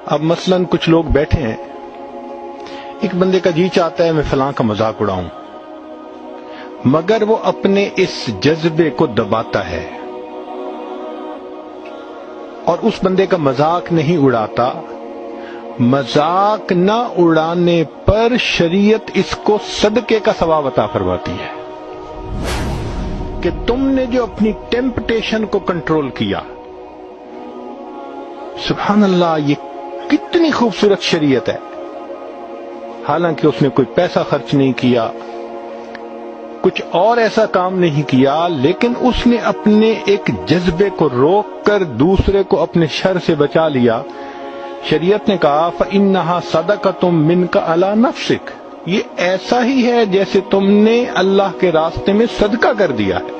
اب مثلاً کچھ لوگ بیٹھے ہیں، ایک بندے کا جی چاہتا ہے میں فلاں کا مذاق اڑاؤں، مگر وہ اپنے اس جذبے کو دباتا ہے اور اس بندے کا مذاق نہیں اڑاتا. مذاق نہ اڑانے پر شریعت اس کو صدقے کا ثواب عطا فرماتی ہے کہ تم نے جو اپنی ٹیمپٹیشن کو کنٹرول کیا. سبحان اللہ، یہ کتنی خوبصورت شریعت ہے. حالانکہ اس نے کوئی پیسہ خرچ نہیں کیا، کچھ اور ایسا کام نہیں کیا، لیکن اس نے اپنے ایک جذبے کو روک کر دوسرے کو اپنے شر سے بچا لیا. شریعت نے کہا فَإِنَّهَا صَدَقَةٌ مِّنْكَ عَلَى نَفْسِكَ، یہ ایسا ہی ہے جیسے تم نے اللہ کے راستے میں صدقہ کر دیا ہے.